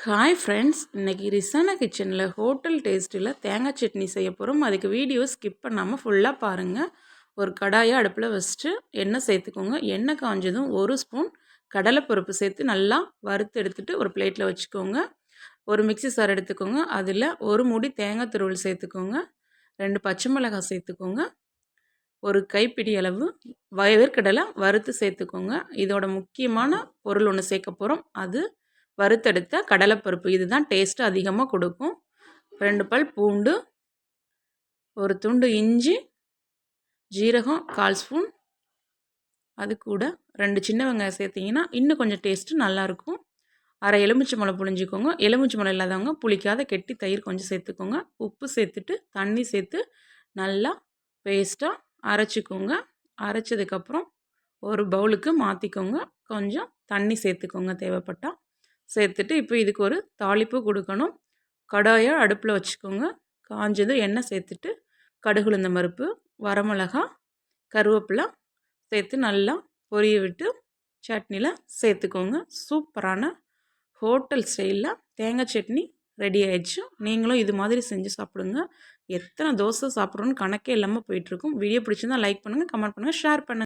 Hi friends, இன்றைக்கி ரிசானா கிச்சனில் hotel டேஸ்ட்டில் தேங்காய் சட்னி செய்ய போகிறோம். அதுக்கு வீடியோ ஸ்கிப் பண்ணாமல் ஃபுல்லாக பாருங்கள். ஒரு கடாயை அடுப்பில் வச்சுட்டு எண்ணெய் சேர்த்துக்கோங்க. எண்ணெய் காஞ்சதும் 1 ஸ்பூன் கடலைப்பருப்பு சேர்த்து நல்லா வறுத்து எடுத்துகிட்டு ஒரு பிளேட்டில் வச்சுக்கோங்க. ஒரு மிக்ஸி சார் எடுத்துக்கோங்க. அதில் ஒரு மூடி தேங்காய் துருவல் சேர்த்துக்கோங்க. 2 பச்சை மிளகாய் சேர்த்துக்கோங்க. ஒரு கைப்பிடி அளவு வேர்க்கடலை வறுத்து சேர்த்துக்கோங்க. இதோட முக்கியமான பொருள் ஒன்று சேர்க்க போகிறோம். அது வறுத்தெடுத்த கடலைப்பருப்பு. இதுதான் டேஸ்ட்டு அதிகமாக கொடுக்கும். 2 பல் பூண்டு, ஒரு துண்டு இஞ்சி, ஜீரகம் 1/4 ஸ்பூன், அது கூட 2 சின்ன வெங்காயம் சேர்த்திங்கன்னா இன்னும் கொஞ்சம் டேஸ்ட்டு நல்லாயிருக்கும். அரை எலுமிச்சை பழம் புழிஞ்சிக்கோங்க. எலுமிச்சை பழம் இல்லாதவங்க புளிக்காத கெட்டி தயிர் கொஞ்சம் சேர்த்துக்கோங்க. உப்பு சேர்த்துட்டு தண்ணி சேர்த்து நல்லா பேஸ்ட்டாக அரைச்சிக்கோங்க. அரைச்சதுக்கப்புறம் ஒரு பவுலுக்கு மாற்றிக்கோங்க. கொஞ்சம் தண்ணி சேர்த்துக்கோங்க தேவைப்பட்டால். சேர்த்துட்டு இப்போ இதுக்கு ஒரு தாளிப்பு கொடுக்கணும். கடாயை அடுப்பில் வச்சுக்கோங்க. காஞ்சதும் எண்ணெய் சேர்த்துட்டு கடுகு உளுந்தம் பருப்பு, வரமிளகா, கருவேப்பிலை சேர்த்து நல்லா பொரிய விட்டு சட்னியில் சேர்த்துக்கோங்க. சூப்பரான ஹோட்டல் ஸ்டைலில் தேங்காய் சட்னி ரெடி ஆயிடுச்சு. நீங்களும் இது மாதிரி செஞ்சு சாப்பிடுங்க. எத்தனை தோசை சாப்பிட்றோன்னு கணக்கே இல்லாமல் போயிட்டுருக்கும். வீடியோ பிடிச்சிருந்தால் லைக் பண்ணுங்கள், கமெண்ட் பண்ணுங்கள், ஷேர் பண்ணுங்கள்.